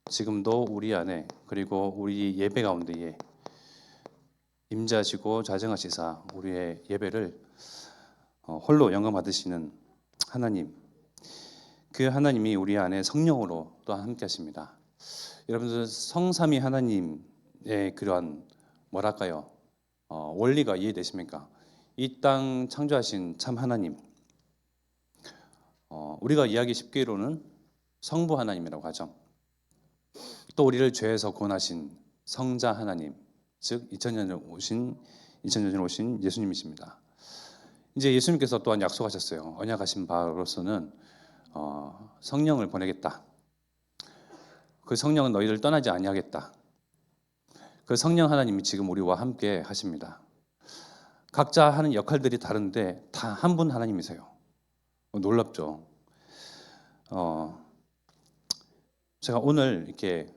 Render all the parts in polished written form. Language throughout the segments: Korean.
지금도 우리 안에 그리고 우리 예배 가운데에 임재하시고 자정하시사 우리의 예배를 홀로 영광 받으시는 하나님, 그 하나님이 우리 안에 성령으로 또한 함께 하십니다. 여러분들 성삼위 하나님의 그러한 뭐랄까요? 원리가 이해되십니까? 이 땅 창조하신 참 하나님, 우리가 이야기 쉽게로는 성부 하나님이라고 하죠. 또 우리를 죄에서 구원하신 성자 하나님, 즉 2000년 전에 오신 예수님이십니다. 이제 예수님께서 또한 약속하셨어요. 언약하신 바로서는 성령을 보내겠다. 그 성령은 너희를 떠나지 아니하겠다. 그 성령 하나님이 지금 우리와 함께 하십니다. 각자 하는 역할들이 다른데 다 한 분 하나님이세요. 놀랍죠. 제가 오늘 이렇게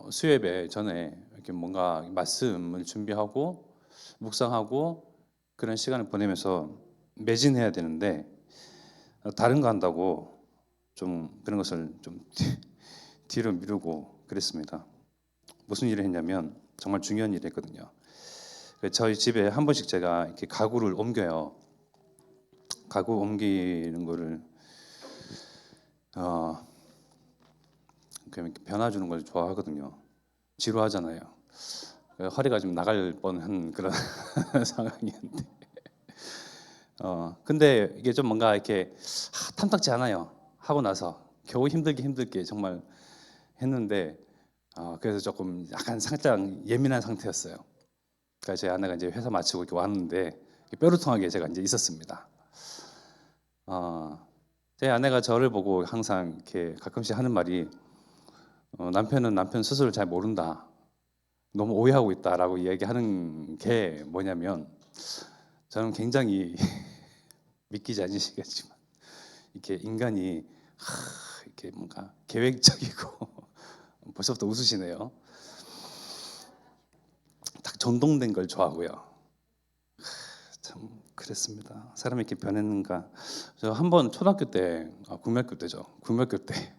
수요예배 전에 이렇게 뭔가 말씀을 준비하고 묵상하고 그런 시간을 보내면서 매진해야 되는데 다른 거 한다고 좀 그런 것을 좀 뒤로 미루고 그랬습니다. 무슨 일을 했냐면 정말 중요한 일을 했거든요. 저희 집에 한 번씩 제가 이렇게 가구를 옮겨요. 가구 옮기는 거를 그냥 변화 주는 걸 좋아하거든요. 지루하잖아요. 허리가 좀 나갈 뻔한 그런 상황이었는데, 근데 이게 좀 뭔가 이렇게 탐탁지 않아요. 하고 나서 겨우 힘들게 정말 했는데, 그래서 조금 약간 살짝 예민한 상태였어요. 그래서 제 아내가 이제 회사 마치고 이렇게 왔는데 뾰루통하게 제가 이제 있었습니다. 제 아내가 저를 보고 항상 이렇게 가끔씩 하는 말이 남편은 남편 스스로 잘 모른다. 너무 오해하고 있다라고 얘기하는 게 뭐냐면 저는 굉장히 믿기지 않으시겠지만 이렇게 인간이 이렇게 뭔가 계획적이고 벌써부터 웃으시네요. 딱 전동된 걸 좋아하고요. 참 그랬습니다. 사람이 이렇게 변했는가. 저 한번 초등학교 때, 국민학교 때죠. 국민학교 때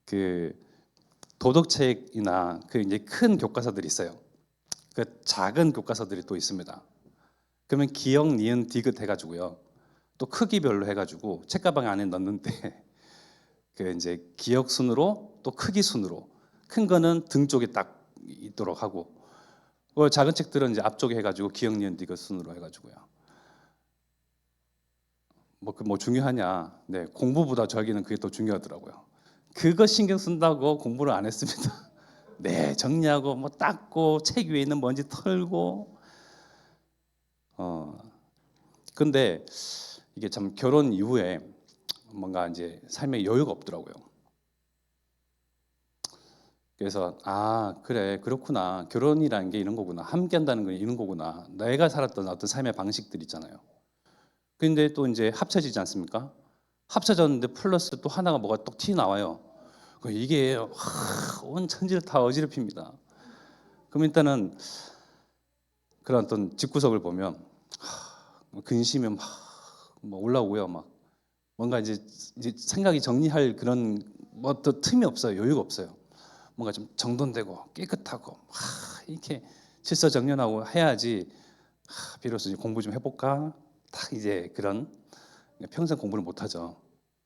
그 도덕책이나 그 이제 큰 교과서들이 있어요. 그 작은 교과서들이 또 있습니다. 그러면 기역, 니은, 디귿 해가지고요. 또 크기별로 해가지고 책가방 안에 넣는데 그 이제 기역 순으로 또 크기 순으로 큰 거는 등 쪽에 딱 있도록 하고 작은 책들은 이제 앞쪽에 해가지고 기역, 니은, 디귿 순으로 해가지고요. 뭐 중요하냐? 네, 공부보다 저에게는 그게 더 중요하더라고요. 그거 신경 쓴다고 공부를 안 했습니다. 네, 정리하고 뭐 닦고 책 위에 있는 먼지 털고. 근데 이게 참 결혼 이후에 뭔가 이제 삶에 여유가 없더라고요. 그래서 그래 그렇구나. 결혼이라는 게 이런 거구나. 함께한다는 건 이런 거구나. 내가 살았던 어떤 삶의 방식들 있잖아요. 근데 또 이제 합쳐지지 않습니까? 합쳐졌는데 플러스 또 하나가 뭐가 또 튀 나와요. 이게 온 천지를 다 어지럽힙니다. 그럼 일단은 그런 어떤 집구석을 보면 근심이 막 올라오고요. 막 뭔가 이제 생각이 정리할 그런 뭐 더 틈이 없어요. 여유가 없어요. 뭔가 좀 정돈되고 깨끗하고 이렇게 질서정연하고 해야지 비로소 이제 공부 좀 해볼까? 딱 이제 그런 평생 공부를 못 하죠.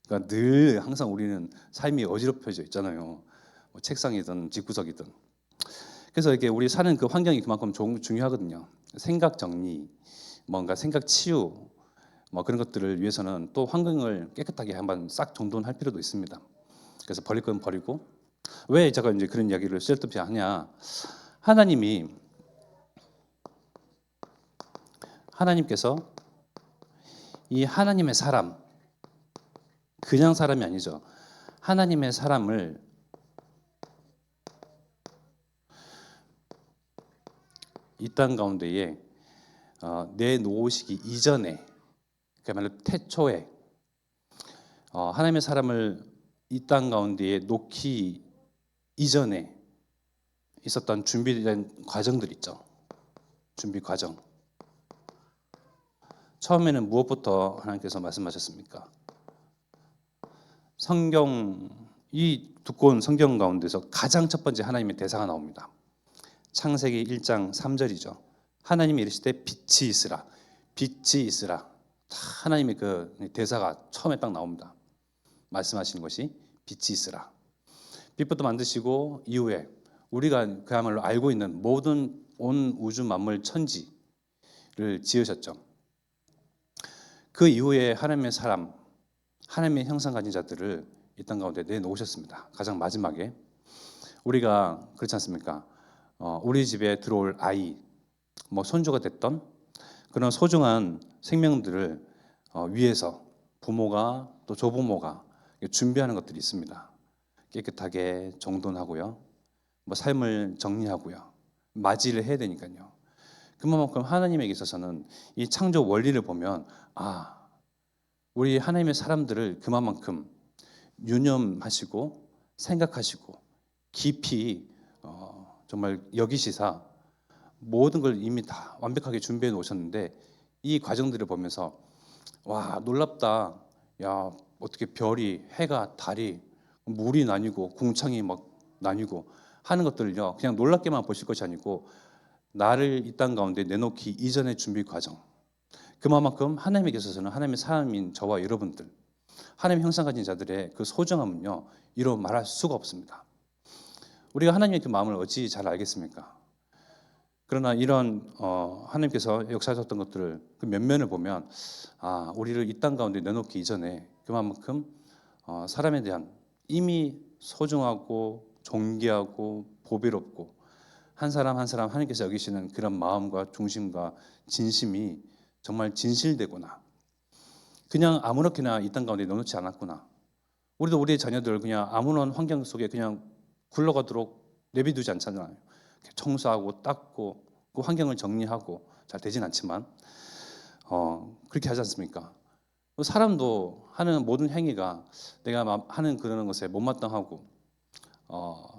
그러니까 늘 항상 우리는 삶이 어지럽혀져 있잖아요. 뭐 책상이든 집구석이든. 그래서 이렇게 우리 사는 그 환경이 그만큼 중요하거든요. 생각 정리, 뭔가 생각 치유, 뭐 그런 것들을 위해서는 또 환경을 깨끗하게 한번 싹 정돈할 필요도 있습니다. 그래서 버릴 건 버리고. 왜 제가 이제 그런 이야기를 쓸데없이 하냐? 하나님께서 이 하나님의 사람, 그냥 사람이 아니죠. 하나님의 사람을 이 땅 가운데에 내놓으시기 이전에, 그야말로 태초에 하나님의 사람을 이 땅 가운데에 놓기 이전에 있었던 준비된 과정들 있죠. 준비 과정. 처음에는 무엇부터 하나님께서 말씀하셨습니까? 성경 이 두꺼운 성경 가운데서 가장 첫 번째 하나님의 대사가 나옵니다. 창세기 1장 3절이죠. 하나님이 이르시되 빛이 있으라. 빛이 있으라. 하나님의 그 대사가 처음에 딱 나옵니다. 말씀하시는 것이 빛이 있으라. 빛부터 만드시고 이후에 우리가 그야말로 알고 있는 모든 온 우주 만물 천지를 지으셨죠. 그 이후에 하나님의 사람, 하나님의 형상 가진 자들을 이 땅 가운데 내놓으셨습니다. 가장 마지막에 우리가 그렇지 않습니까? 우리 집에 들어올 아이, 뭐 손주가 됐던 그런 소중한 생명들을 위해서 부모가 또 조부모가 준비하는 것들이 있습니다. 깨끗하게 정돈하고요, 뭐 삶을 정리하고요, 맞이를 해야 되니까요. 그만큼 하나님에게 있어서는 이 창조 원리를 보면 우리 하나님의 사람들을 그만큼 유념하시고 생각하시고 깊이 정말 여기시사 모든 걸 이미 다 완벽하게 준비해 놓으셨는데 이 과정들을 보면서 와 놀랍다. 야 어떻게 별이 해가 달이 물이 나뉘고 궁창이 막 나뉘고 하는 것들을요 그냥 놀랍게만 보실 것이 아니고 나를 이 땅 가운데 내놓기 이전의 준비 과정, 그만큼 하나님에게 있어서는 하나님의 사람인 저와 여러분들, 하나님의 형상 가진 자들의 그 소중함은요 이루 말할 수가 없습니다. 우리가 하나님의 그 마음을 어찌 잘 알겠습니까? 그러나 이런 하나님께서 역사하셨던 것들을 그 면면을 보면 우리를 이 땅 가운데 내놓기 이전에 그만큼 사람에 대한 이미 소중하고 존귀하고 보배롭고 한 사람 한 사람 하나님께서 여기시는 그런 마음과 중심과 진심이 정말 진실되구나. 그냥 아무렇게나 이 땅 가운데 넣어놓지 않았구나. 우리도 우리의 자녀들 그냥 아무런 환경 속에 그냥 굴러가도록 내비두지 않잖아요. 청소하고 닦고 그 환경을 정리하고 잘 되진 않지만 그렇게 하지 않습니까? 사람도 하는 모든 행위가 내가 하는 그런 것에 못마땅하고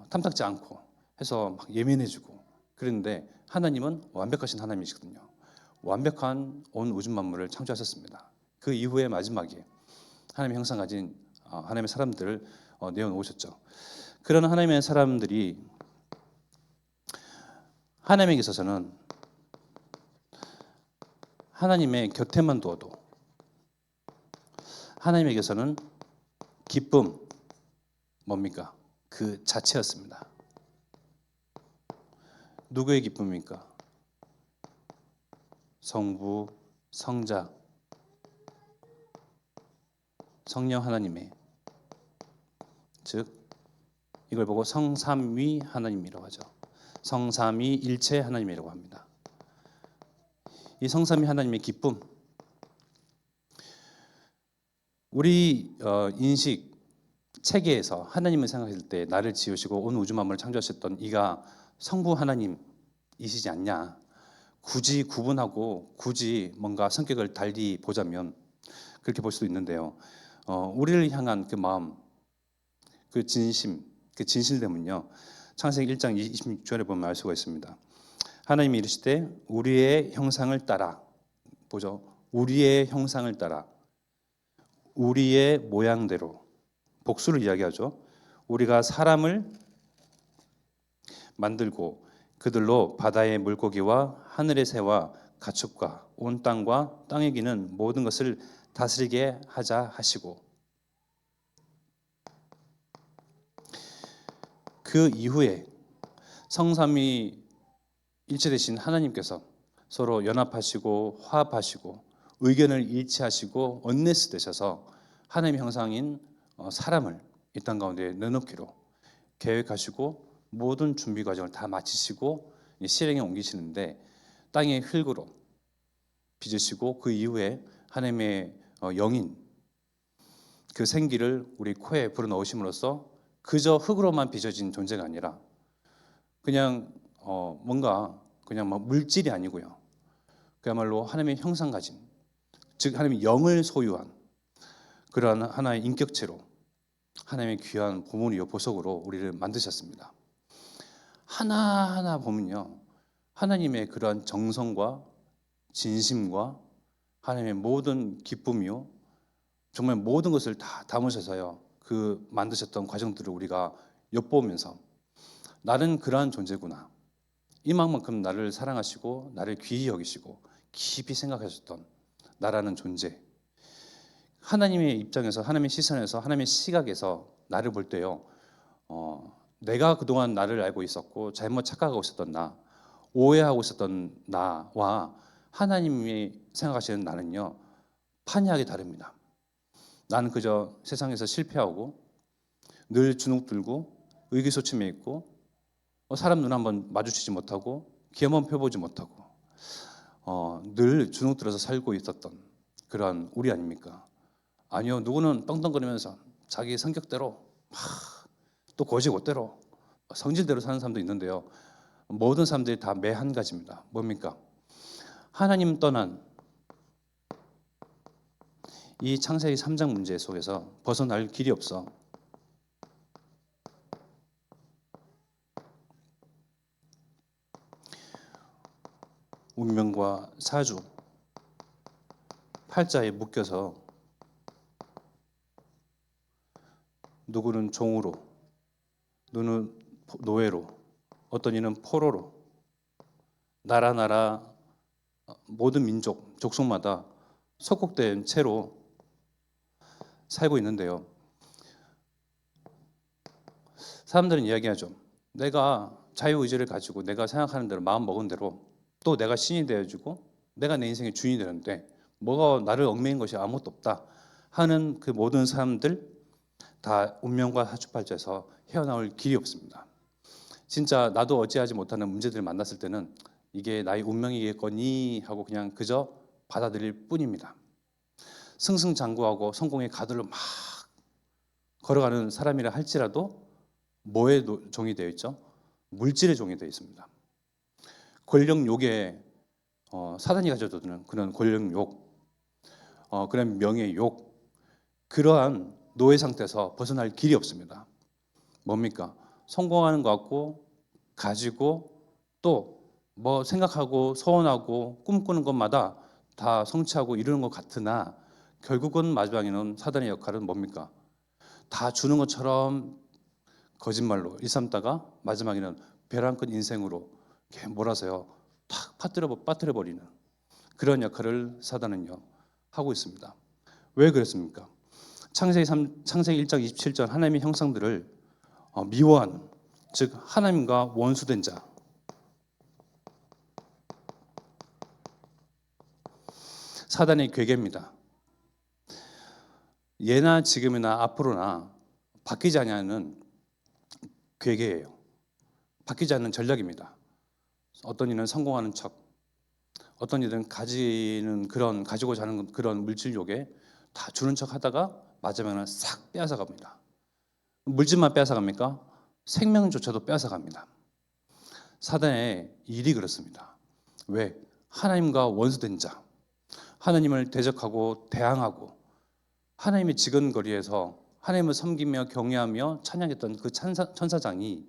탐탁지 않고 해서 막 예민해지고 그런데 하나님은 완벽하신 하나님이시거든요. 완벽한 온 우주 만물을 창조하셨습니다. 그 이후에 마지막에 하나님의 형상 가진 하나님의 사람들을 내어놓으셨죠. 그런 하나님의 사람들이 하나님에게 있어서는 하나님의 곁에만 두어도 하나님에게서는 기쁨 뭡니까? 그 자체였습니다. 누구의 기쁨입니까? 성부, 성자, 성령 하나님의, 즉 이걸 보고 성삼위 하나님이라고 하죠. 성삼위 일체 하나님이라고 합니다. 이 성삼위 하나님의 기쁨, 우리 인식 체계에서 하나님을 생각했을 때 나를 지으시고 온 우주 만물을 창조하셨던 이가 성부 하나님이시지 않냐. 굳이 구분하고 굳이 뭔가 성격을 달리 보자면 그렇게 볼 수도 있는데요. 우리를 향한 그 마음, 그 진심, 그 진실됨은요. 창세기 1장 26절에 보면 알 수가 있습니다. 하나님이 이르시되 우리의 형상을 따라, 보죠. 우리의 형상을 따라 우리의 모양대로, 복수를 이야기하죠. 우리가 사람을 만들고 그들로 바다의 물고기와 하늘의 새와 가축과 온 땅과 땅에 기는 모든 것을 다스리게 하자 하시고, 그 이후에 성삼위 일체되신 하나님께서 서로 연합하시고 화합하시고 의견을 일치하시고 언네스 되셔서 하나님의 형상인 사람을 이 땅 가운데 내놓기로 계획하시고 모든 준비 과정을 다 마치시고 실행에 옮기시는데 땅의 흙으로 빚으시고 그 이후에 하나님의 영인 그 생기를 우리 코에 불어넣으심으로써 그저 흙으로만 빚어진 존재가 아니라 그냥 뭔가 그냥 뭐 물질이 아니고요. 그야말로 하나님의 형상 가진, 즉 하나님의 영을 소유한 그러한 하나의 인격체로 하나님의 귀한 보물이요 보석으로 우리를 만드셨습니다. 하나하나 보면요. 하나님의 그러한 정성과 진심과 하나님의 모든 기쁨이요. 정말 모든 것을 다 담으셔서요. 그 만드셨던 과정들을 우리가 엿보면서 나는 그러한 존재구나. 이만큼 나를 사랑하시고 나를 귀히 여기시고 깊이 생각하셨던 나라는 존재. 하나님의 입장에서, 하나님의 시선에서, 하나님의 시각에서 나를 볼 때요. 내가 그동안 나를 알고 있었고 잘못 착각하고 있었던 나, 오해하고 있었던 나와 하나님이 생각하시는 나는요. 판이하게 다릅니다. 나는 그저 세상에서 실패하고 늘 주눅 들고 의기소침해 있고 사람 눈 한번 마주치지 못하고 귀 한번 펴보지 못하고 늘 주눅 들어서 살고 있었던 그런 우리 아닙니까? 아니요. 누구는 떵떵거리면서 자기 성격대로 또 고지고대로 성질대로 사는 사람도 있는데요. 모든 사람들이 다 매 한 가지입니다. 뭡니까? 하나님 떠난 이 창세기 3장 문제 속에서 벗어날 길이 없어. 운명과 사주, 팔자에 묶여서 누구는 종으로, 누구는 노예로, 어떤 이는 포로로, 나라 모든 민족, 족속마다 속국된 채로 살고 있는데요. 사람들은 이야기하죠. 내가 자유의지를 가지고 내가 생각하는 대로 마음 먹은 대로 또 내가 신이 되어주고 내가 내 인생의 주인이 되는데 뭐가 나를 얽매인 것이 아무것도 없다 하는 그 모든 사람들 다 운명과 사주팔자에서 헤어나올 길이 없습니다. 진짜 나도 어찌하지 못하는 문제들을 만났을 때는 이게 나의 운명이겠거니 하고 그냥 그저 받아들일 뿐입니다. 승승장구하고 성공의 가도를 막 걸어가는 사람이라 할지라도 뭐의 종이 되어 있죠? 물질의 종이 되어 있습니다. 권력욕에 사단이 가져두는 그런 권력욕, 그런 명예욕, 그러한 노예 상태에서 벗어날 길이 없습니다. 뭡니까? 성공하는 것 같고 가지고 또 뭐 생각하고 소원하고 꿈꾸는 것마다 다 성취하고 이루는 것 같으나 결국은 마지막에는 사단의 역할은 뭡니까? 다 주는 것처럼 거짓말로 일삼다가 마지막에는 벼랑 끝 인생으로 이렇게 몰아서요 탁 빠뜨려 버리는 그런 역할을 사단은요 하고 있습니다. 왜 그랬습니까? 창세기 1장 27절 하나님의 형상들을 미워한, 즉 하나님과 원수된 자, 사단의 괴계입니다. 예나 지금이나 앞으로나 바뀌지 않는 괴계예요. 바뀌지 않는 전략입니다. 어떤 이는 성공하는 척, 어떤 이들은 가지고자 하는 그런 물질욕에 다 주는 척 하다가 마지막에는 싹 빼앗아갑니다. 물질만 빼앗아갑니까? 생명조차도 빼앗아갑니다. 사단의 일이 그렇습니다. 왜? 하나님과 원수된 자, 하나님을 대적하고 대항하고 하나님의 지근거리에서 하나님을 섬기며 경외하며 찬양했던 그 천사장이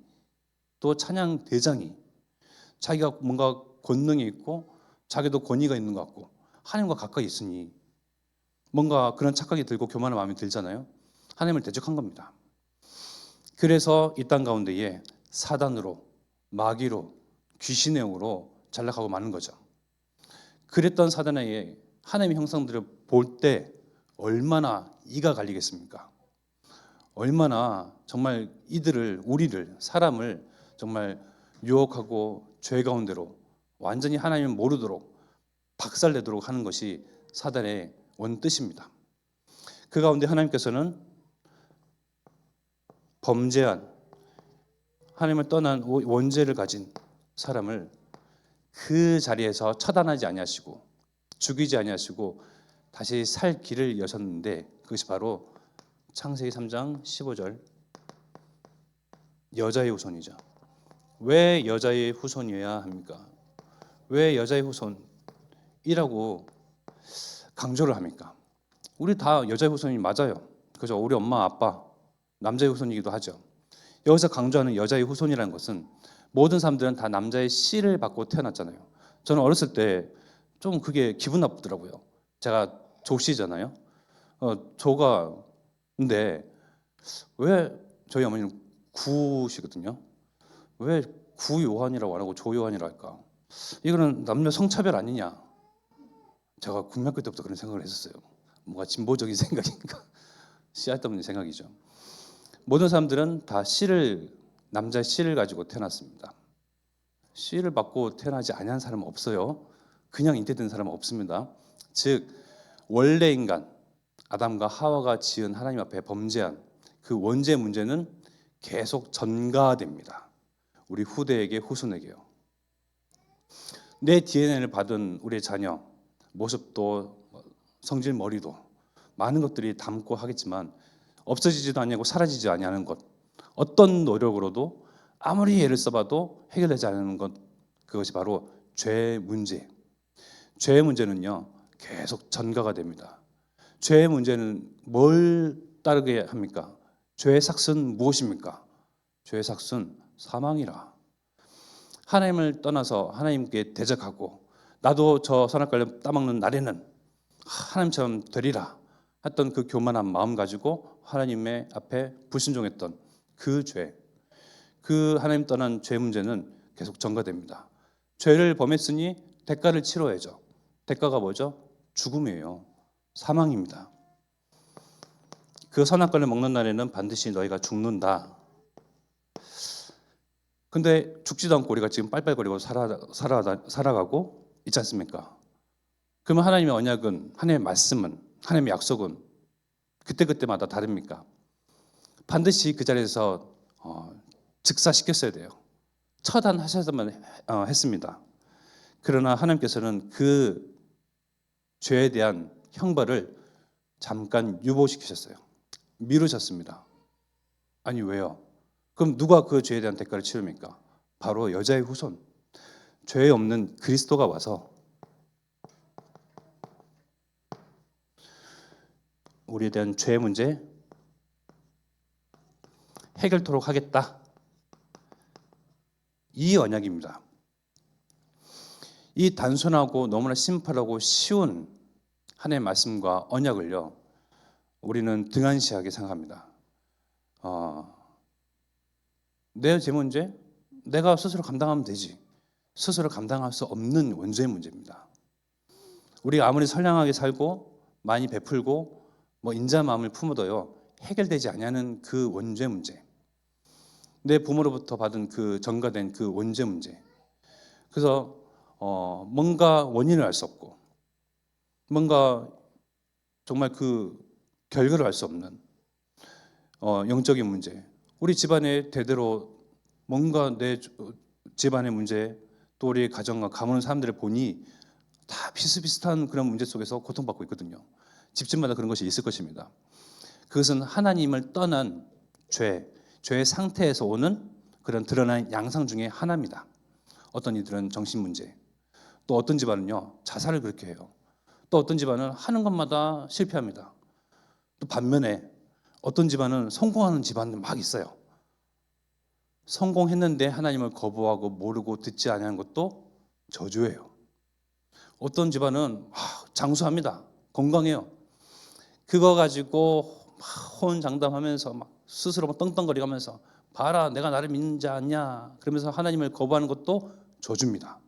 또 찬양 대장이 자기가 뭔가 권능이 있고 자기도 권위가 있는 것 같고 하나님과 가까이 있으니 뭔가 그런 착각이 들고 교만한 마음이 들잖아요. 하나님을 대적한 겁니다. 그래서 이 땅 가운데에 사단으로, 마귀로, 귀신의 영으로 전락하고 마는 거죠. 그랬던 사단의 하나님의 형상들을 볼 때 얼마나 이가 갈리겠습니까? 얼마나 정말 우리를, 사람을 정말 유혹하고 죄 가운데로 완전히 하나님을 모르도록 박살내도록 하는 것이 사단의 원뜻입니다. 그 가운데 하나님께서는 범죄한 하나님을 떠난 원죄를 가진 사람을 그 자리에서 처단하지 아니하시고 죽이지 아니하시고 다시 살 길을 여셨는데 그것이 바로 창세기 3장 15절 여자의 후손이죠. 왜 여자의 후손이어야 합니까? 왜 여자의 후손이라고 강조를 합니까? 우리 다 여자의 후손이 맞아요. 그죠? 우리 엄마 아빠 남자의 후손이기도 하죠. 여기서 강조하는 여자의 후손이라는 것은 모든 사람들은 다 남자의 씨를 받고 태어났잖아요. 저는 어렸을 때 좀 그게 기분 나쁘더라고요. 제가 조씨잖아요. 조가 근데 왜 저희 어머니는 구시거든요. 왜 구요한이라고 안 하고 조요한이라 할까? 이거는 남녀 성차별 아니냐? 제가 국민학교 때부터 그런 생각을 했었어요. 뭔가 진보적인 생각인가? 씨알데없는 생각이죠. 모든 사람들은 다 남자의 씨를 가지고 태어났습니다. 씨를 받고 태어나지 아니한 사람은 없어요. 그냥 잉태된 사람은 없습니다. 즉 원래 인간 아담과 하와가 지은 하나님 앞에 범죄한 그 원죄 문제는 계속 전가됩니다. 우리 후대에게 후손에게요. 내 DNA를 받은 우리의 자녀 모습도 성질 머리도 많은 것들이 닮고 하겠지만 없어지지도 아니하고 사라지지 아니하는 것 어떤 노력으로도 아무리 애를 써봐도 해결되지 않는 것 그것이 바로 죄의 문제. 죄의 문제는요 계속 전가가 됩니다. 죄의 문제는 뭘 따르게 합니까? 죄의 삭은 무엇입니까? 죄의 삭은 사망이라. 하나님을 떠나서 하나님께 대적하고 나도 저 선악과를 따먹는 날에는 하나님처럼 되리라 했던 그 교만한 마음 가지고 하나님의 앞에 불순종했던 그 죄, 그 하나님 떠난 죄 문제는 계속 전가됩니다. 죄를 범했으니 대가를 치러야죠. 대가가 뭐죠? 죽음이에요. 사망입니다. 그 선악과를 먹는 날에는 반드시 너희가 죽는다. 근데 죽지도 않고 우리가 지금 빨빨거리고 살아가고 있지 않습니까? 그러면 하나님의 언약은, 하나님의 말씀은, 하나님의 약속은 그때그때마다 다릅니까? 반드시 그 자리에서 즉사시켰어야 돼요. 처단하셔야만 했습니다. 그러나 하나님께서는 그 죄에 대한 형벌을 잠깐 유보시키셨어요. 미루셨습니다. 아니 왜요? 그럼 누가 그 죄에 대한 대가를 치릅니까? 바로 여자의 후손, 죄 없는 그리스도가 와서 우리에 대한 죄 문제 해결토록 하겠다. 이 언약입니다. 이 단순하고 너무나 심플하고 쉬운 하나님의 말씀과 언약을요 우리는 등한시하게 생각합니다. 내 죄 문제 내가 스스로 감당하면 되지. 스스로 감당할 수 없는 원죄의 문제입니다. 우리가 아무리 선량하게 살고 많이 베풀고 인자 마음을 품어도요 해결되지 않는 그 원죄 문제, 내 부모로부터 받은 그 전가된 그 원죄 문제. 그래서 뭔가 원인을 알 수 없고 뭔가 정말 그 결과를 알 수 없는 영적인 문제. 우리 집안에 대대로 뭔가 내 집안의 문제 또 우리 가정과 가문의 사람들을 보니 다 비슷비슷한 그런 문제 속에서 고통받고 있거든요. 집집마다 그런 것이 있을 것입니다. 그것은 하나님을 떠난 죄의 상태에서 오는 그런 드러난 양상 중에 하나입니다. 어떤 이들은 정신 문제, 또 어떤 집안은요 자살을 그렇게 해요. 또 어떤 집안은 하는 것마다 실패합니다. 또 반면에 어떤 집안은 성공하는 집안들 막 있어요. 성공했는데 하나님을 거부하고 모르고 듣지 않는 것도 저주예요. 어떤 집안은 장수합니다. 건강해요. 그거 가지고 막 호언장담하면서 막 스스로 막 떵떵거리면서 봐라 내가 나를 믿는 자 아니야 그러면서 하나님을 거부하는 것도 저주입니다.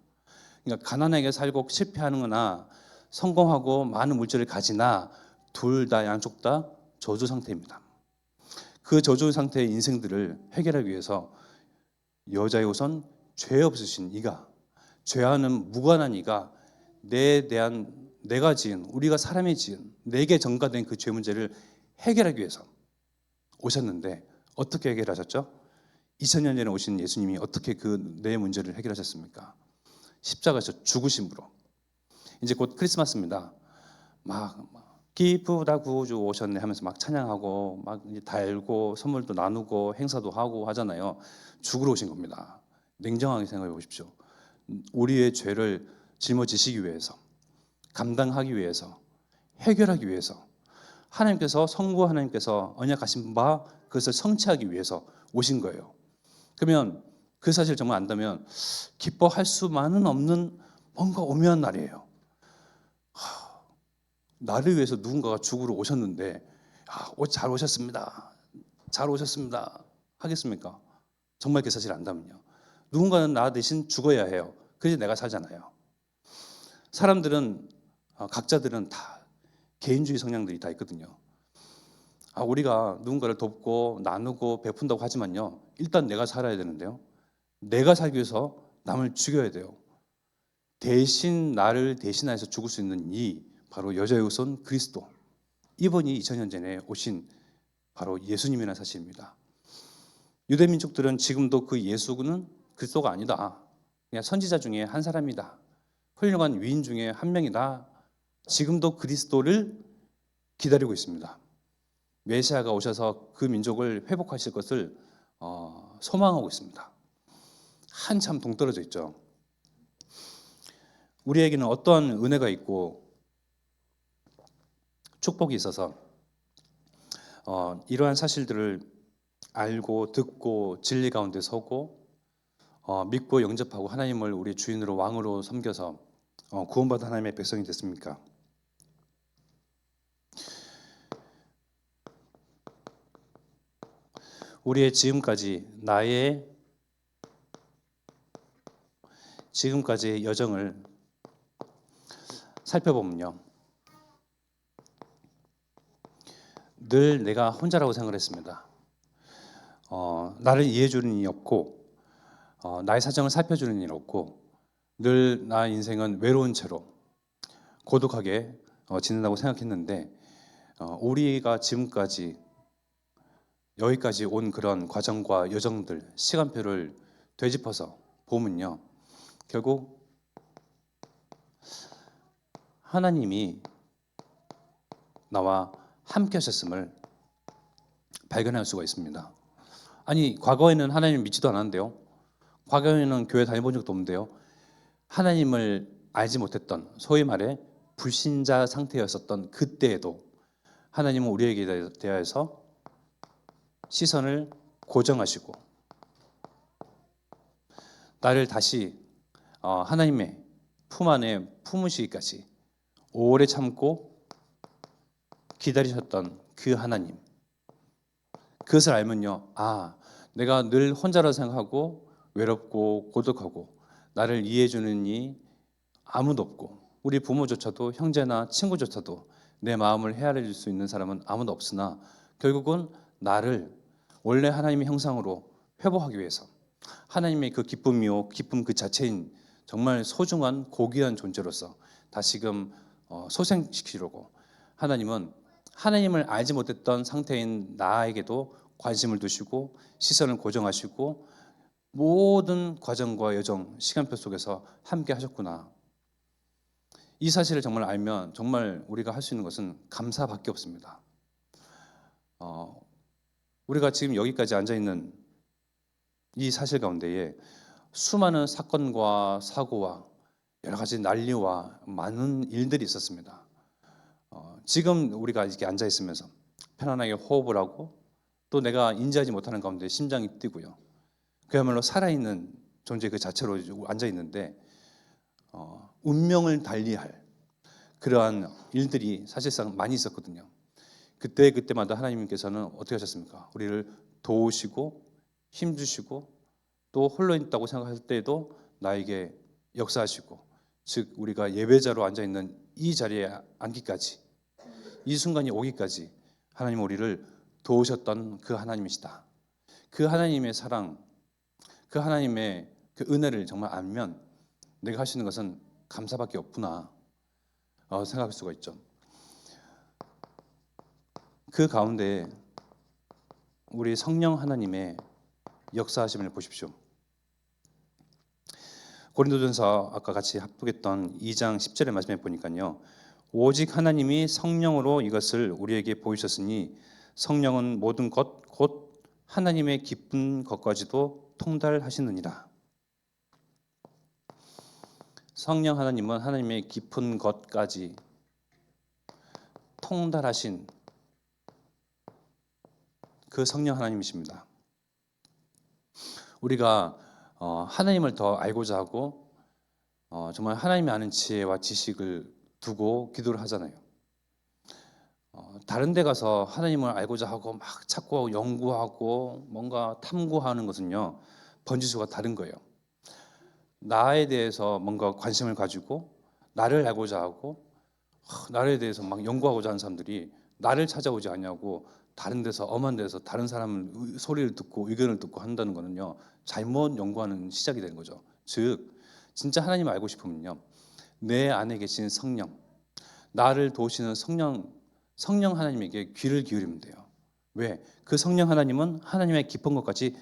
그러니까 가난하게 살고 실패하는 거나 성공하고 많은 물질을 가지나 둘 다 양쪽 다 저주 상태입니다. 그 저주 상태의 인생들을 해결하기 위해서 여자의 우선 죄 없으신 이가, 죄와는 무관한 이가 내가 지은, 우리가 사람이 지은 내게 전가된 그 죄 문제를 해결하기 위해서 오셨는데 어떻게 해결하셨죠? 2000년 전에 오신 예수님이 어떻게 그 내 문제를 해결하셨습니까? 십자가에서 죽으심으로. 이제 곧 크리스마스입니다. 막 기쁘다 구주 오셨네 하면서 막 찬양하고 막 달고 선물도 나누고 행사도 하고 하잖아요. 죽으러 오신 겁니다. 냉정하게 생각해 보십시오. 우리의 죄를 짊어지시기 위해서, 감당하기 위해서, 해결하기 위해서 하나님께서 성부 하나님께서 언약하신 바 그것을 성취하기 위해서 오신 거예요. 그러면 그 사실 정말 안다면 기뻐할 수만은 없는 뭔가 오묘한 날이에요. 나를 위해서 누군가가 죽으러 오셨는데 잘 오셨습니다. 잘 오셨습니다 하겠습니까? 정말 그 사실을 안다면요. 누군가는 나 대신 죽어야 해요. 그래서 내가 살잖아요. 사람들은 각자들은 다 개인주의 성향들이 다 있거든요. 우리가 누군가를 돕고 나누고 베푼다고 하지만요. 일단 내가 살아야 되는데요. 내가 살기 위해서 남을 죽여야 돼요. 대신 나를 대신해서 죽을 수 있는 이 바로 여자의 후손 그리스도. 이분이 2000년 전에 오신 바로 예수님이라는 사실입니다. 유대 민족들은 지금도 그 예수는 그리스도가 아니다. 그냥 선지자 중에 한 사람이다. 훌륭한 위인 중에 한 명이다. 지금도 그리스도를 기다리고 있습니다. 메시아가 오셔서 그 민족을 회복하실 것을 소망하고 있습니다. 한참 동떨어져 있죠. 우리에게는 어떠한 은혜가 있고 축복이 있어서 이러한 사실들을 알고 듣고 진리 가운데 서고 믿고 영접하고 하나님을 우리 주인으로 왕으로 섬겨서 구원받은 하나님의 백성이 됐습니까? 우리의 나의 지금까지의 여정을 살펴보면요. 늘 내가 혼자라고 생각을 했습니다. 나를 이해해 주는 이이 없고 나의 사정을 살펴주는 일 없고 늘 나 인생은 외로운 채로 고독하게 지낸다고 생각했는데 우리가 지금까지 여기까지 온 그런 과정과 여정들, 시간표를 되짚어서 보면요. 결국 하나님이 나와 함께 하셨음을 발견할 수가 있습니다. 아니, 과거에는 하나님을 믿지도 않았는데요. 과거에는 교회 다녀본 적도 없는데요. 하나님을 알지 못했던, 소위 말해 불신자 상태였었던 그때에도 하나님은 우리에게 대하여서 시선을 고정하시고 나를 다시 하나님의 품 안에 품으시기까지 오래 참고 기다리셨던 그 하나님, 그것을 알면요, 내가 늘 혼자라 생각하고 외롭고 고독하고 나를 이해해 주는 이 아무도 없고 우리 부모조차도 형제나 친구조차도 내 마음을 헤아려 줄 수 있는 사람은 아무도 없으나 결국은 나를 원래 하나님의 형상으로 회복하기 위해서 하나님의 그 기쁨이요, 기쁨 그 자체인 정말 소중한 고귀한 존재로서 다시금 소생시키려고 하나님은 하나님을 알지 못했던 상태인 나에게도 관심을 두시고 시선을 고정하시고 모든 과정과 여정, 시간표 속에서 함께 하셨구나. 이 사실을 정말 알면 정말 우리가 할 수 있는 것은 감사밖에 없습니다. 우리가 지금 여기까지 앉아있는 이 사실 가운데에 수많은 사건과 사고와 여러 가지 난리와 많은 일들이 있었습니다. 지금 우리가 이렇게 앉아 있으면서 편안하게 호흡을 하고 또 내가 인지하지 못하는 가운데 심장이 뛰고요. 그야말로 살아있는 존재 그 자체로 앉아 있는데 운명을 달리할 그러한 일들이 사실상 많이 있었거든요. 그때마다 하나님께서는 어떻게 하셨습니까? 우리를 도우시고 힘주시고 또 홀로 있다고 생각할 때에도 나에게 역사하시고, 즉 우리가 예배자로 앉아 있는 이 자리에 앉기까지, 이 순간이 오기까지 하나님 우리를 도우셨던 그 하나님이시다. 그 하나님의 사랑, 그 하나님의 그 은혜를 정말 알면 내가 할 수 있는 것은 감사밖에 없구나 생각할 수가 있죠. 그 가운데 우리 성령 하나님의 역사하심을 보십시오. 고린도전서 아까 같이 합독했던 2장 10절의 말씀에 보니까요. 오직 하나님이 성령으로 이것을 우리에게 보이셨으니 성령은 모든 것 곧 하나님의 기쁜 것까지도 통달하시느니라. 성령 하나님은 하나님의 깊은 것까지 통달하신 그 성령 하나님이십니다. 우리가 하나님을 더 알고자 하고 정말 하나님이 아는 지혜와 지식을 두고 기도를 하잖아요. 다른 데 가서 하나님을 알고자 하고 막 찾고 연구하고 뭔가 탐구하는 것은요, 번지수가 다른 거예요. 나에 대해서 뭔가 관심을 가지고 나를 알고자 하고 나에 대해서 막 연구하고자 하는 사람들이 나를 찾아오지 않냐고 다른 데서 엄한 데서 다른 사람 소리를 듣고 의견을 듣고 한다는 거는요, 잘못 연구하는 시작이 되는 거죠. 즉 진짜 하나님을 알고 싶으면요, 내 안에 계신 성령, 나를 도우시는 성령 하나님에게 귀를 기울이면 돼요. 왜? 그 성령 하나님은 하나님의 깊은 것까지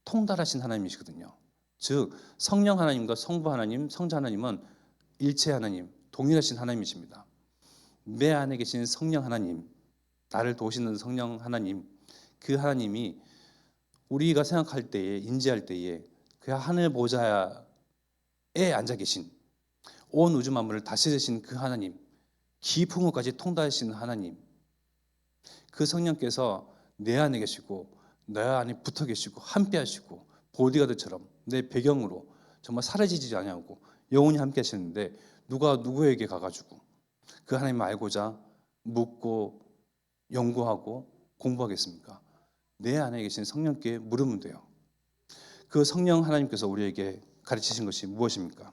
통달하신 하나님이시거든요. 즉 성령 하나님과 성부 하나님, 성자 하나님은 일체 하나님, 동일하신 하나님이십니다. 내 안에 계신 성령 하나님, 나를 도우시는 성령 하나님, 그 하나님이 우리가 생각할 때에, 인지할 때에 그 하늘 보좌에 앉아 계신, 온 우주 만물을 다스리신 그 하나님, 깊은 것까지 통달하시는 하나님, 그 성령께서 내 안에 계시고 내 안에 붙어 계시고 함께 하시고 보디가드처럼 내 배경으로 정말 사라지지 않냐고 영원히 함께 하시는데, 누가 누구에게 가가지고 그 하나님을 알고자 묻고 연구하고 공부하겠습니까? 내 안에 계신 성령께 물으면 돼요. 그 성령 하나님께서 우리에게 가르치신 것이 무엇입니까?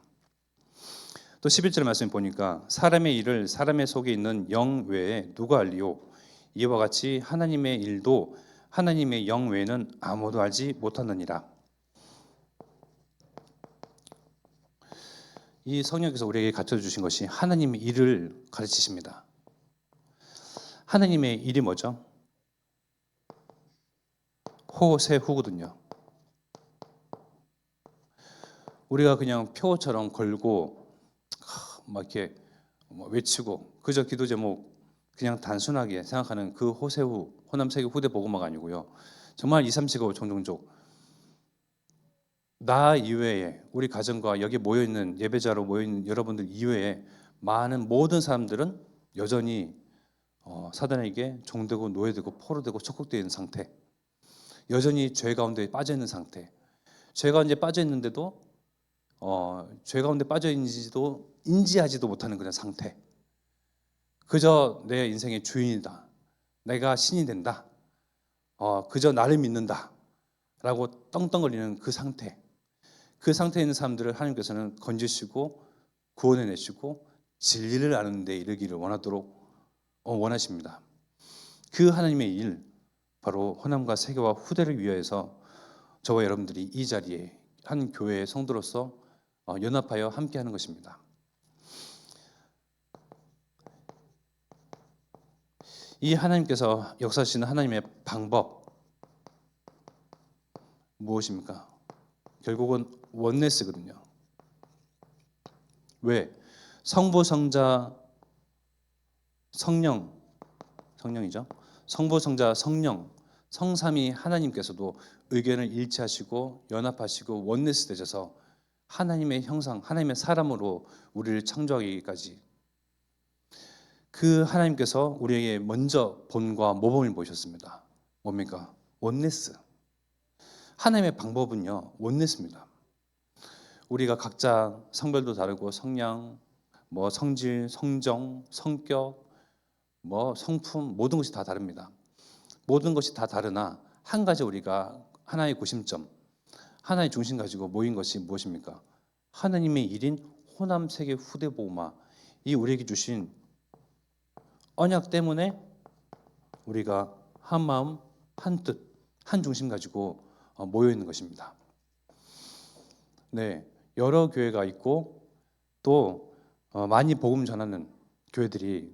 또 11절 말씀 보니까 사람의 일을 사람의 속에 있는 영 외에 누가 알리요? 이와 같이 하나님의 일도 하나님의 영 외에는 아무도 알지 못하느니라. 이 성령께서 우리에게 가르쳐 주신 것이 하나님의 일을 가르치십니다. 하나님의 일이 뭐죠? 호세후거든요. 우리가 그냥 표어처럼 걸고 막 이렇게 외치고 그저 기도 제목 그냥 단순하게 생각하는 그 호세후, 호남세계 후대 복음화가 아니고요, 정말 2, 3시고 종종족 나 이외에 우리 가정과 여기 모여있는 예배자로 모여있는 여러분들 이외에 많은 모든 사람들은 여전히 사단에게 종되고 노예되고 포로되고 척국되어 있는 상태, 여전히 죄 가운데 빠져 있는 상태, 죄 가운데 빠져 있는데도 죄 가운데 빠져 있는지도 인지하지도 못하는 그런 상태, 그저 내 인생의 주인이다, 내가 신이 된다, 그저 나를 믿는다 라고 떵떵거리는 그 상태, 그 상태에 있는 사람들을 하나님께서는 건지시고 구원해내시고 진리를 아는 데 이르기를 원하십니다. 그 하나님의 일, 바로 호남과 세계와 후대를 위하여서 저와 여러분들이 이 자리에 한 교회의 성도로서 연합하여 함께하는 것입니다. 이 하나님께서 역사하시는 하나님의 방법 무엇입니까? 결국은 원네스거든요. 왜? 성부, 성자, 성령이죠. 성부, 성자, 성령, 성삼위 하나님께서도 의견을 일치하시고 연합하시고 원네스 되셔서 하나님의 형상, 하나님의 사람으로 우리를 창조하기까지, 그 하나님께서 우리에게 먼저 본과 모범을 보이셨습니다. 뭡니까? 원네스. 하나님의 방법은요, 원네스입니다. 우리가 각자 성별도 다르고 성량, 성질, 성정, 성격, 성품, 모든 것이 다 다릅니다. 모든 것이 다 다르나 한 가지 우리가 하나의 구심점, 하나의 중심 가지고 모인 것이 무엇입니까? 하나님의 일인 호남 세계 후대 복음화, 이 우리에게 주신 언약 때문에 우리가 한 마음, 한 뜻, 한 중심 가지고 모여 있는 것입니다. 네, 여러 교회가 있고 또 많이 복음 전하는 교회들이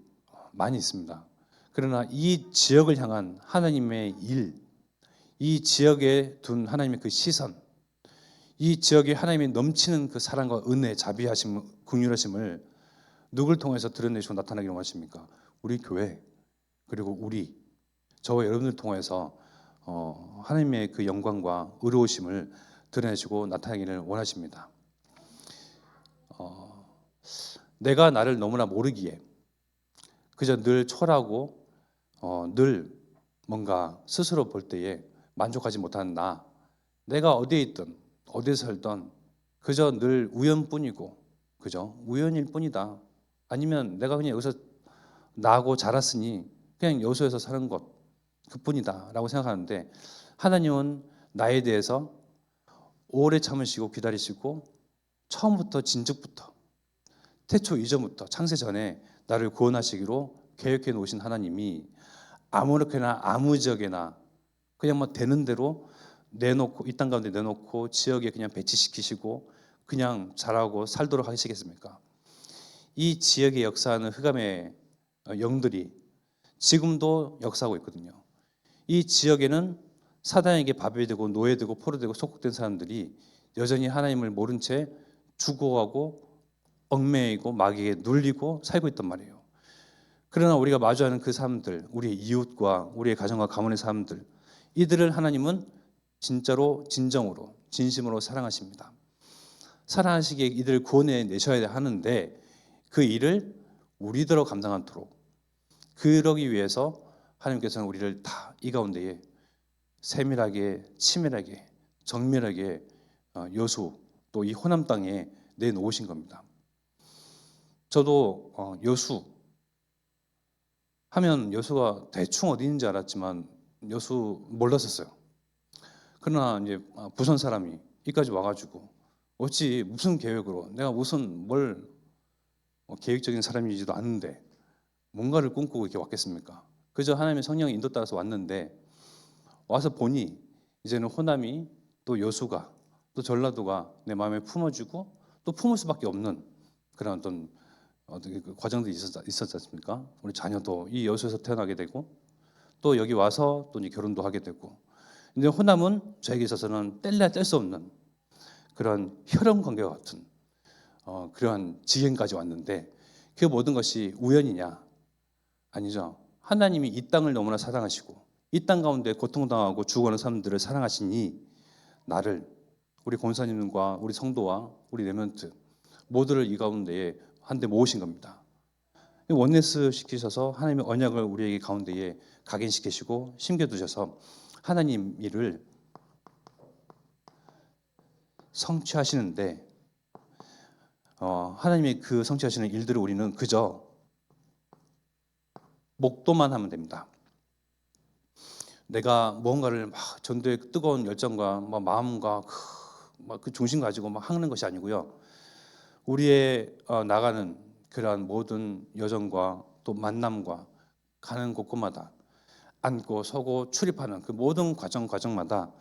많이 있습니다. 그러나 이 지역을 향한 하나님의 일, 이 지역에 둔 하나님의 그 시선, 이 지역에 하나님이 넘치는 그 사랑과 은혜, 자비하심, 긍휼하심을 누굴 통해서 드러내시고 나타나기를 원하십니까? 우리 교회, 그리고 저와 여러분들 통해서 하나님의 그 영광과 의로우심을 드러내시고 나타나기를 원하십니다. 내가 나를 너무나 모르기에 그저 늘 초라하고 늘 뭔가 스스로 볼 때에 만족하지 못하는 내가 어디에 있든 어디에 살든 그저 늘 우연뿐이고 그저 우연일 뿐이다, 아니면 내가 그냥 여기서 나고 자랐으니 그냥 여수에서 사는 것 그뿐이다라고 생각하는데 하나님은 나에 대해서 오래 참으시고 기다리시고 처음부터 진즉부터 태초 이전부터 창세 전에 나를 구원하시기로 계획해 놓으신 하나님이 아무렇게나 아무 지역에나 그냥 뭐 되는 대로 내놓고 이 땅 가운데 내놓고 지역에 그냥 배치시키시고 그냥 자라고 살도록 하시겠습니까? 이 지역에 역사하는 흑암의 영들이 지금도 역사하고 있거든요. 이 지역에는 사단에게 밥이 되고 노예되고 포로되고 속국된 사람들이 여전히 하나님을 모른 채 죽어가고 얽매이고 마귀에게 눌리고 살고 있단 말이에요. 그러나 우리가 마주하는 그 사람들, 우리의 이웃과 우리의 가정과 가문의 사람들, 이들을 하나님은 진짜로 진정으로 진심으로 사랑하십니다. 사랑하시기에 이들을 구원해 내셔야 하는데 그 일을 우리들로 감당하도록 그러기 위해서 하나님께서는 우리를 다 이 가운데에 세밀하게 치밀하게 정밀하게 여수 또 이 호남 땅에 내놓으신 겁니다. 저도 여수 하면 여수가 대충 어디 있는지 알았지만 여수 몰랐었어요. 그러나 이제 부산 사람이 여기까지 와가지고 어찌 무슨 계획으로 내가 무슨 뭘 계획적인 사람이지도 않는데 뭔가를 꿈꾸고 이렇게 왔겠습니까? 그저 하나님의 성령의 인도 따라서 왔는데 와서 보니 이제는 호남이 또 여수가 또 전라도가 내 마음에 품어주고 또 품을 수밖에 없는 그런 어떤 그 과정들이 있었지 않습니까? 우리 자녀도 이 여수에서 태어나게 되고 또 여기 와서 또 이제 결혼도 하게 되고 근데 호남은 저에게 있어서는 뗄래야 뗄 수 없는 그런 혈연 관계와 같은 그러한 지경까지 왔는데 그 모든 것이 우연이냐? 아니죠. 하나님이 이 땅을 너무나 사랑하시고 이 땅 가운데 고통당하고 죽어가는 사람들을 사랑하시니 나를 우리 권사님과 우리 성도와 우리 레멘트 모두를 이 가운데에 한데 모으신 겁니다. 원네스 시키셔서 하나님의 언약을 우리에게 가운데에 각인시키시고 심겨두셔서 하나님 일을 성취하시는데 하나님의 그 성취하시는 일들을 우리는 그저 목도만 하면 됩니다. 내가 무언가를 막 전도의 뜨거운 열정과 마음과 그 중심 가지고 막 하는 것이 아니고요. 우리의 나가는 그러한 모든 여정과 또 만남과 가는 곳곳마다 앉고 서고 출입하는 그 모든 과정마다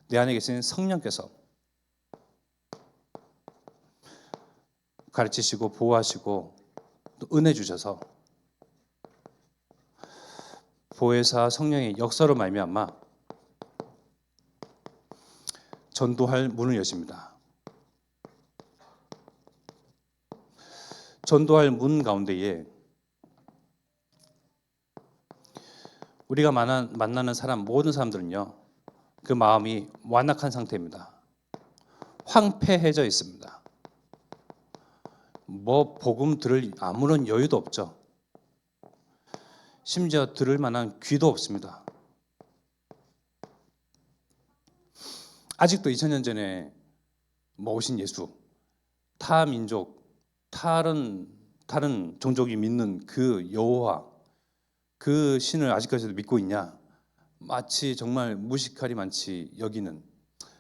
내 안에 계신 성령께서 가르치시고 보호하시고 또 은혜 주셔서 보혜사 성령의 역사로 말미암아 전도할 문을 여십니다. 전도할 문 가운데에 우리가 만나는 사람 모든 사람들은요 그 마음이 완악한 상태입니다. 황폐해져 있습니다. 뭐 복음 들을 아무런 여유도 없죠. 심지어 들을 만한 귀도 없습니다. 아직도 2000년 전에 오신 예수, 타 민족, 다른 종족이 믿는 그 여호와, 그 신을 아직까지도 믿고 있냐? 마치 정말 무식할이 많지 여기는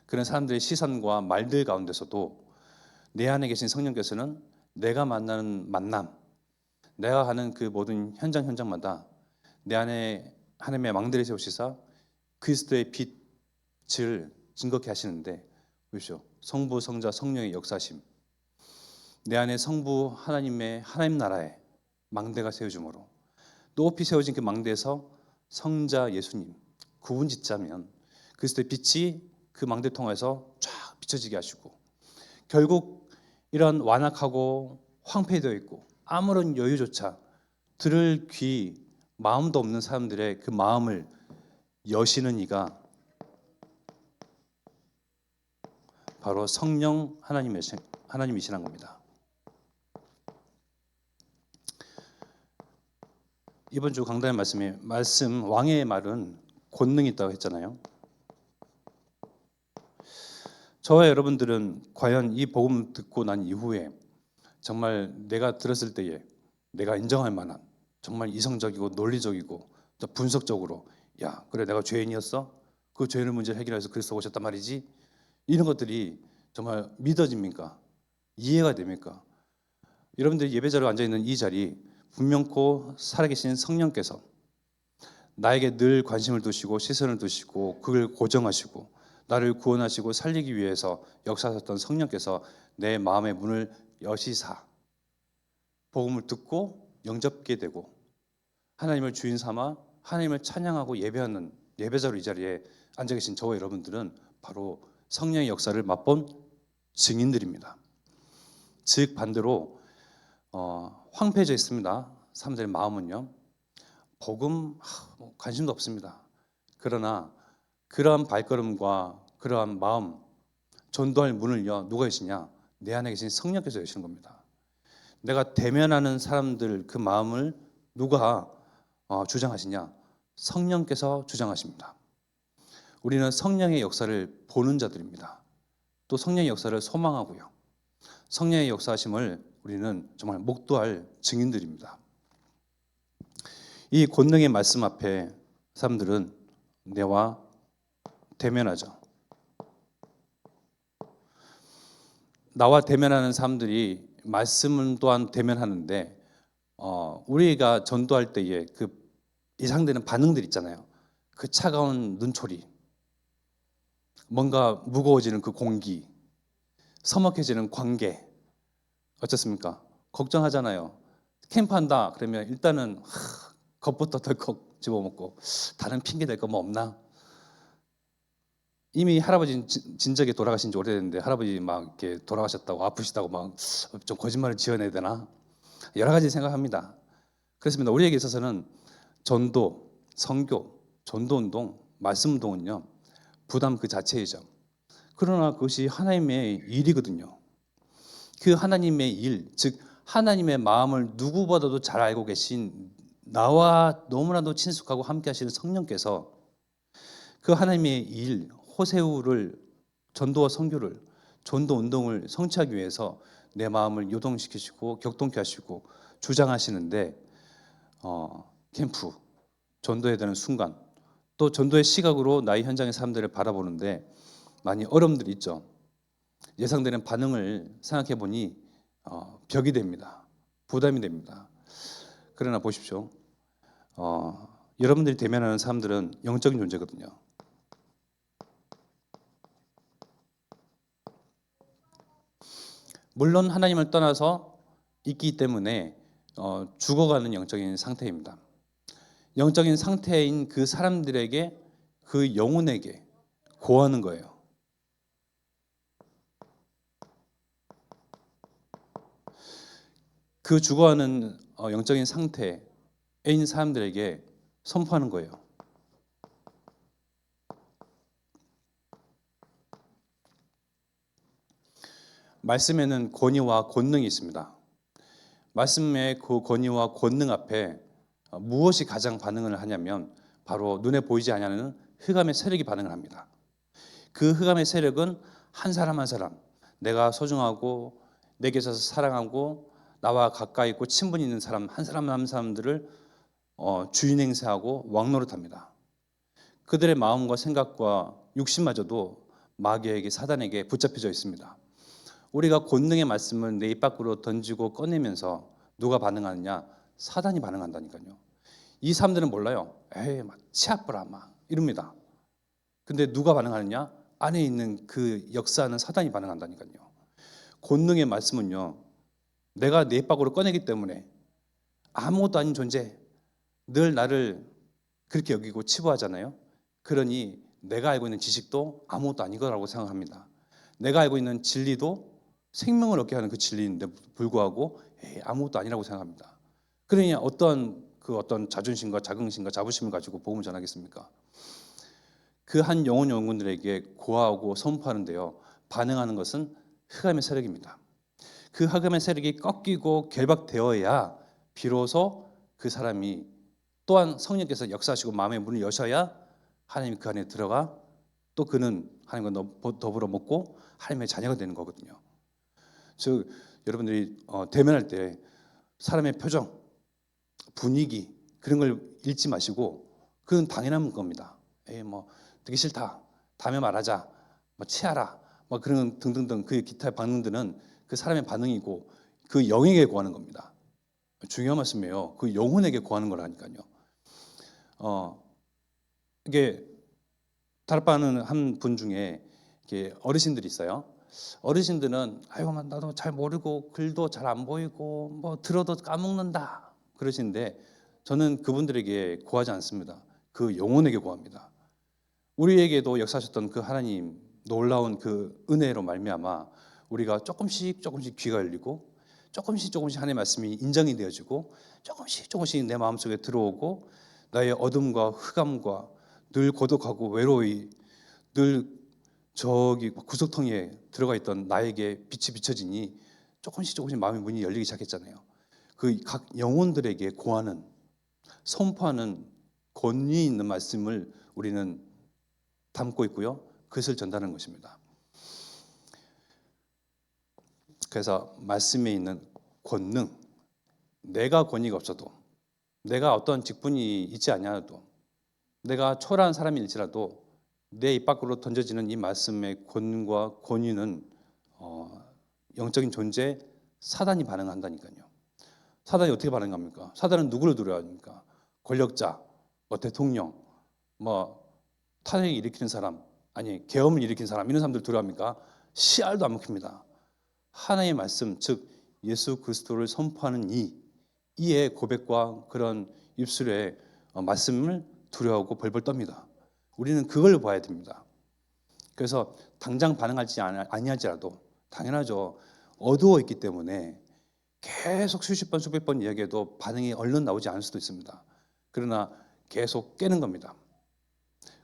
그런 사람들의 시선과 말들 가운데서도 내 안에 계신 성령께서는 내가 만나는 만남, 내가 가는 그 모든 현장마다 내 안에 하나님의 망대를 세우시사 그리스도의 빛을 증거케 하시는데 보십시오. 성부, 성자, 성령의 역사심. 내 안에 성부 하나님 나라의 망대가 세워짐으로 높이 세워진 그 망대에서 성자 예수님 구분 짓자면 그리스도의 빛이 그 망대 통해서 쫙 비춰지게 하시고 결국 이런 완악하고 황폐되어 있고 아무런 여유조차 들을 귀 마음도 없는 사람들의 그 마음을 여시는 이가 바로 성령 하나님이시란 겁니다. 이번 주 강단의 말씀 왕의 말은 권능이 있다고 했잖아요. 저와 여러분들은 과연 이 복음 듣고 난 이후에 정말 내가 들었을 때에 내가 인정할 만한 정말 이성적이고 논리적이고 분석적으로 야 그래 내가 죄인이었어? 그 죄인의 문제를 해결해서 그리스도 오셨단 말이지? 이런 것들이 정말 믿어집니까? 이해가 됩니까? 여러분들이 예배자로 앉아있는 이 자리 분명코 살아계신 성령께서 나에게 늘 관심을 두시고 시선을 두시고 그걸 고정하시고 나를 구원하시고 살리기 위해서 역사하셨던 성령께서 내 마음의 문을 여시사 복음을 듣고 영접게 되고 하나님을 주인 삼아 하나님을 찬양하고 예배하는 예배자로 이 자리에 앉아 계신 저와 여러분들은 바로 성령의 역사를 맛본 증인들입니다. 즉 반대로 황폐해져 있습니다. 사람들의 마음은요. 복음 관심도 없습니다. 그러나 그러한 발걸음과 그러한 마음 전도할 문을요 누가 여시냐? 내 안에 계신 성령께서 여시는 겁니다. 내가 대면하는 사람들 그 마음을 누가 주장하시냐? 성령께서 주장하십니다. 우리는 성령의 역사를 보는 자들입니다. 또 성령의 역사를 소망하고요. 성령의 역사하심을 우리는 정말 목도할 증인들입니다. 이 권능의 말씀 앞에 사람들은 내와 대면하죠. 나와 대면하는 사람들이 말씀은 또한 대면하는데 우리가 전도할 때에 그 예상되는 반응들 있잖아요. 그 차가운 눈초리, 뭔가 무거워지는 그 공기, 서먹해지는 관계 어떻습니까? 걱정하잖아요. 캠프한다 그러면 일단은 겁부터 덜컥 집어먹고 다른 핑계 댈 거 뭐 없나? 이미 할아버지 진작에 돌아가신 지 오래됐는데 할아버지 막 이렇게 돌아가셨다고 아프시다고 막 좀 거짓말을 지어내야 되나? 여러 가지 생각합니다. 그렇습니다. 우리에게 있어서는 전도, 선교, 전도운동, 말씀운동은요 부담 그 자체이죠. 그러나 그것이 하나님의 일이거든요. 그 하나님의 일, 즉 하나님의 마음을 누구보다도 잘 알고 계신 나와 너무나도 친숙하고 함께 하시는 성령께서 그 하나님의 일, 호세우를 전도와 선교를 전도 운동을 성취하기 위해서 내 마음을 요동시키시고 격동케 하시고 주장하시는데 캠프, 전도에 되는 순간 또 전도의 시각으로 나의 현장의 사람들을 바라보는데 많이 어려움들이 있죠. 예상되는 반응을 생각해 보니 벽이 됩니다. 부담이 됩니다. 그러나 보십시오. 여러분들이 대면하는 사람들은 영적인 존재거든요. 물론 하나님을 떠나서 있기 때문에 죽어가는 영적인 상태입니다. 영적인 상태인 그 사람들에게 그 영혼에게 고하는 거예요. 그 죽어가는 영적인 상태인 사람들에게 선포하는 거예요. 말씀에는 권위와 권능이 있습니다. 말씀의 그 권위와 권능 앞에 무엇이 가장 반응을 하냐면 바로 눈에 보이지 않는 흑암의 세력이 반응을 합니다. 그 흑암의 세력은 한 사람 한 사람, 내가 소중하고 내게 있어서 사랑하고 나와 가까이 있고 친분이 있는 사람 한 사람 한 사람들을 주인 행세하고 왕노릇합니다. 그들의 마음과 생각과 육신마저도 마귀에게 사단에게 붙잡혀져 있습니다. 우리가 권능의 말씀을 내 입 밖으로 던지고 꺼내면서 누가 반응하느냐? 사단이 반응한다니까요. 이 사람들은 몰라요. 에이, 막 치아뿌라 막 이럽니다. 근데 누가 반응하느냐? 안에 있는 그 역사하는 사단이 반응한다니까요. 권능의 말씀은요. 내가 내 입 밖으로 꺼내기 때문에 아무것도 아닌 존재, 늘 나를 그렇게 여기고 치부하잖아요. 그러니 내가 알고 있는 지식도 아무것도 아닌 거라고 생각합니다. 내가 알고 있는 진리도 생명을 얻게 하는 그 진리인데 불구하고 아무것도 아니라고 생각합니다. 그러니 어떤 자존심과 자긍심과 자부심을 가지고 복음을 전하겠습니까? 그 한 영혼들에게 고하고 선포하는데요. 반응하는 것은 흑암의 세력입니다. 그 흑암의 세력이 꺾이고 결박되어야 비로소 그 사람이 또한 성령께서 역사하시고 마음의 문을 여셔야 하나님이 그 안에 들어가 또 그는 하나님과 더불어 먹고 하나님의 자녀가 되는 거거든요. 즉 여러분들이 대면할 때 사람의 표정, 분위기 그런 걸 읽지 마시고 그건 당연한 겁니다. 에이, 뭐 듣기 싫다, 다음에 말하자, 뭐 체하라, 뭐 그런 등등등 그 기타의 반응들은 그 사람의 반응이고 그 영에게 구하는 겁니다. 중요한 말씀이에요. 그 영혼에게 구하는 거라니까요. 이게 다락방하는 한 분 중에 이렇게 어르신들이 있어요. 어르신들은 아유 나도 잘 모르고 글도 잘 안 보이고 뭐 들어도 까먹는다 그러시는데 저는 그분들에게 구하지 않습니다. 그 영혼에게 구합니다. 우리에게도 역사하셨던 그 하나님 놀라운 그 은혜로 말미암아 우리가 조금씩 조금씩 귀가 열리고 조금씩 조금씩 하나님의 말씀이 인정이 되어지고 조금씩 조금씩 내 마음속에 들어오고 나의 어둠과 흑암과 늘 고독하고 외로이 늘 저기 구석텅이에 들어가 있던 나에게 빛이 비춰지니 조금씩 조금씩 마음의 문이 열리기 시작했잖아요. 그 각 영혼들에게 고하는 선포하는 권위 있는 말씀을 우리는 담고 있고요. 그것을 전달하는 것입니다. 그래서 말씀에 있는 권능, 내가 권위가 없어도 내가 어떤 직분이 있지 않아도 내가 초라한 사람일지라도 내 입 밖으로 던져지는 이 말씀의 권과 권위는 영적인 존재 사단이 반응한다니까요. 사단이 어떻게 반응합니까? 사단은 누구를 두려워합니까? 권력자, 뭐 대통령, 뭐 탄핵을 일으키는 사람, 아니 계엄을 일으키는 사람 이런 사람들 두려워합니까? 씨알도 안 먹힙니다. 하나님의 말씀, 즉 예수 그리스도를 선포하는 이의 고백과 그런 입술의 말씀을 두려워하고 벌벌 떱니다. 우리는 그걸 봐야 됩니다. 그래서 당장 반응하지 아니하지라도 당연하죠. 어두워 있기 때문에 계속 수십 번 수백 번 이야기해도 반응이 얼른 나오지 않을 수도 있습니다. 그러나 계속 깨는 겁니다.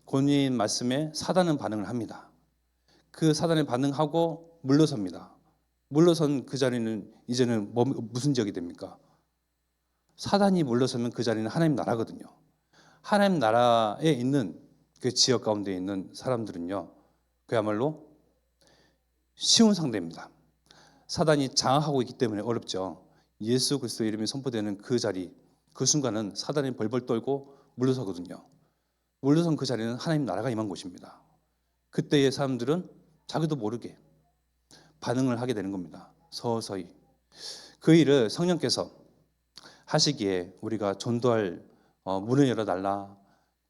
권위인 말씀에 사단은 반응을 합니다. 그 사단에 반응하고 물러섭니다. 물러선 그 자리는 이제는 무슨 지역이 됩니까? 사단이 물러서면 그 자리는 하나님 나라거든요. 하나님 나라에 있는 그 지역 가운데 있는 사람들은요, 그야말로 쉬운 상대입니다. 사단이 장악하고 있기 때문에 어렵죠. 예수 그리스도의 이름이 선포되는 그 자리, 그 순간은 사단이 벌벌 떨고 물러서거든요. 물러선 그 자리는 하나님 나라가 임한 곳입니다. 그때의 사람들은 자기도 모르게 반응을 하게 되는 겁니다. 서서히. 그 일을 성령께서 하시기에 우리가 전도할 문을 열어달라,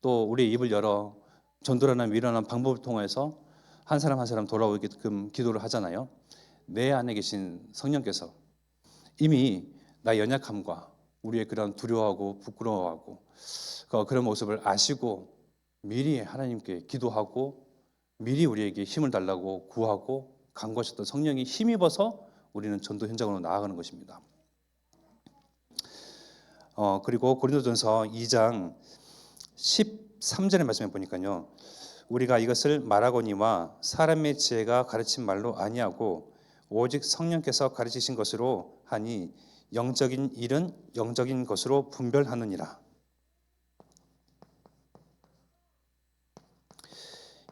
또 우리의 입을 열어 전도라는 위련한 방법을 통해서 한 사람 한 사람 돌아오게끔 기도를 하잖아요. 내 안에 계신 성령께서 이미 나의 연약함과 우리의 그런 두려워하고 부끄러워하고 그런 모습을 아시고 미리 하나님께 기도하고 미리 우리에게 힘을 달라고 구하고 간구하셨던 성령이 힘입어서 우리는 전도 현장으로 나아가는 것입니다. 그리고 고린도전서 2장 13절의 말씀에 보니까요. 우리가 이것을 말하거니와 사람의 지혜가 가르친 말로 아니하고 오직 성령께서 가르치신 것으로 하니 영적인 일은 영적인 것으로 분별하느니라.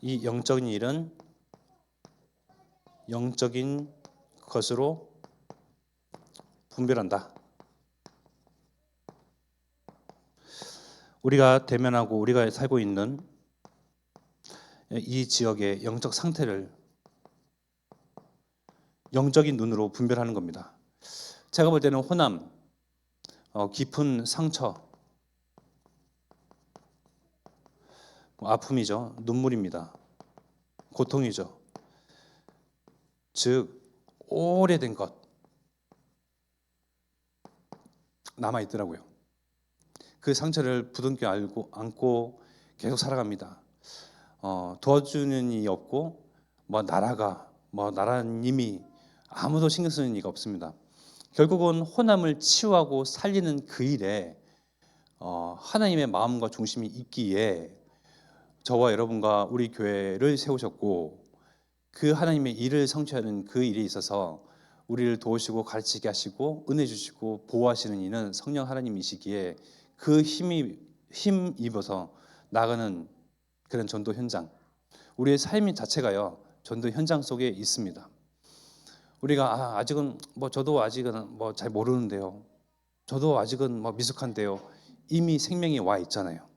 이 영적인 일은 영적인 것으로 분별한다. 우리가 대면하고 우리가 살고 있는 이 지역의 영적 상태를 영적인 눈으로 분별하는 겁니다. 제가 볼 때는 호남, 깊은 상처, 아픔이죠. 눈물입니다. 고통이죠. 즉 오래된 것 남아있더라고요. 그 상처를 부둥켜 안고 계속 살아갑니다. 도와주는 이가 없고 나라님이 아무도 신경 쓰는 이가 없습니다. 결국은 호남을 치유하고 살리는 그 일에 하나님의 마음과 중심이 있기에 저와 여러분과 우리 교회를 세우셨고 그 하나님의 일을 성취하는 그 일에 있어서 우리를 도우시고 가르치게 하시고 은혜 주시고 보호하시는 이는 성령 하나님이시기에 그 힘입어서 나가는 그런 전도 현장, 우리의 삶 자체가요 전도 현장 속에 있습니다. 우리가 아직은 저도 아직은 잘 모르는데요, 저도 아직은 미숙한데요, 이미 생명이 와 있잖아요.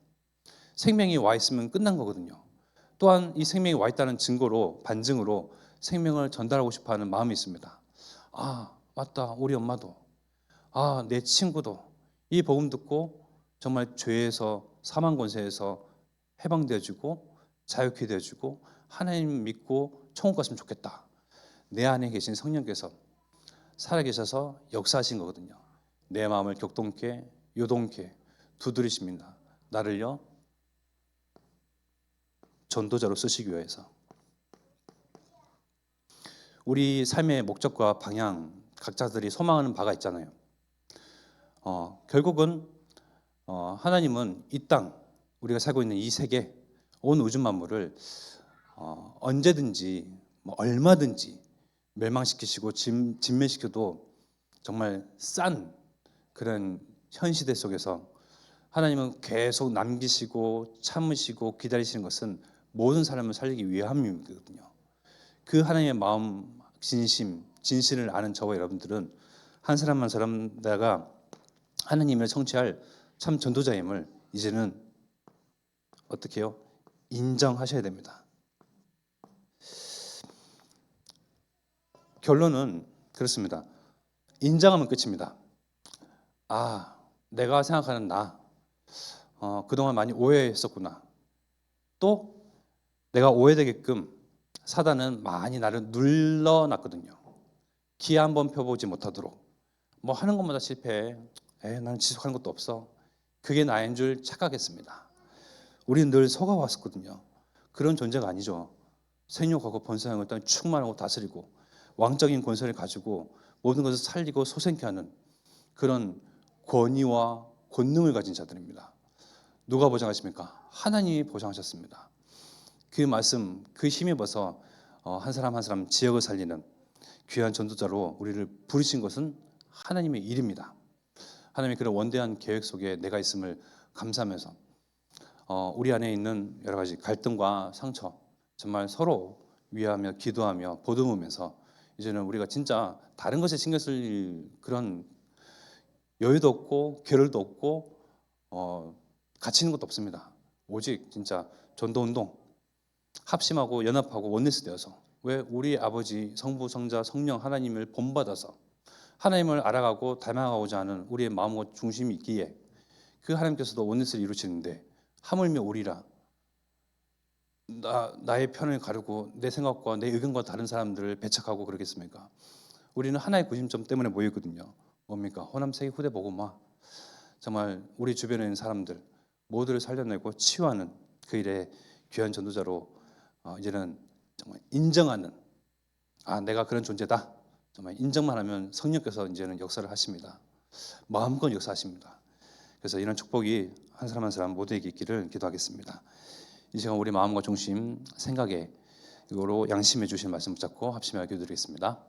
생명이 와 있으면 끝난 거거든요. 또한 이 생명이 와 있다는 증거로, 반증으로 생명을 전달하고 싶어하는 마음이 있습니다. 아, 맞다. 우리 엄마도, 내 친구도 이 복음 듣고 정말 죄에서, 사망 권세에서 해방되어지고 자유케 되어지고 하나님 믿고 천국 갔으면 좋겠다. 내 안에 계신 성령께서 살아계셔서 역사하신 거거든요. 내 마음을 격동케 요동케 두드리십니다. 나를요 전도자로 쓰시기 위해서. 우리 삶의 목적과 방향, 각자들이 소망하는 바가 있잖아요. 결국은 하나님은 이 땅, 우리가 살고 있는 이 세계, 온 우주 만물을 언제든지 얼마든지 멸망시키시고 진멸시켜도 정말 싼 그런 현 시대 속에서 하나님은 계속 남기시고 참으시고 기다리시는 것은 모든 사람을 살리기 위함이거든요. 그 하나님의 마음, 진심, 진실을 아는 저와 여러분들은 한 사람 한 사람 내가 하나님을 성취할 참 전도자임을 이제는 어떻게 해요? 인정하셔야 됩니다. 결론은 그렇습니다. 인정하면 끝입니다. 내가 생각하는 나, 그동안 많이 오해했었구나. 또 내가 오해되게끔 사단은 많이 나를 눌러놨거든요. 기아 한번 펴보지 못하도록. 뭐 하는 것마다 실패해. 나는 지속하는 것도 없어. 그게 나인 줄 착각했습니다. 우리는 늘 속아왔었거든요. 그런 존재가 아니죠. 생육하고 번성하고 일단 충만하고 다스리고 왕적인 권세를 가지고 모든 것을 살리고 소생케 하는 그런 권위와 권능을 가진 자들입니다. 누가 보장하십니까? 하나님이 보장하셨습니다. 그 말씀, 그 힘입어서 한 사람 한 사람 지역을 살리는 귀한 전도자로 우리를 부르신 것은 하나님의 일입니다. 하나님의 그런 원대한 계획 속에 내가 있음을 감사하면서 우리 안에 있는 여러 가지 갈등과 상처 정말 서로 위하며 기도하며 보듬으면서 이제는 우리가 진짜 다른 것에 신경 쓸 그런 여유도 없고 겨를도 없고 가치 있는 것도 없습니다. 오직 진짜 전도운동 합심하고 연합하고 원네스 되어서 왜 우리 아버지 성부 성자 성령 하나님을 본받아서 하나님을 알아가고 닮아가고자 하는 우리의 마음과 중심이 있기에 그 하나님께서도 원네스를 이루시는데 하물며 우리라 나의 편을 가르고 내 생각과 내 의견과 다른 사람들을 배척하고 그러겠습니까? 우리는 하나의 구심점 때문에 모이거든요. 뭡니까? 호남 세계 후대 복음화. 정말 우리 주변에 있는 사람들 모두를 살려내고 치유하는 그 일에 귀한 전도자로 이제는 정말 인정하는 내가 그런 존재다. 정말 인정만 하면 성령께서 이제는 역사를 하십니다. 마음껏 역사하십니다. 그래서 이런 축복이 한 사람 한 사람 모두에게 있기를 기도하겠습니다. 이 시간 우리 마음과 중심, 생각에 이거로 양심해 주신 말씀 붙잡고 합심하여 기도드리겠습니다.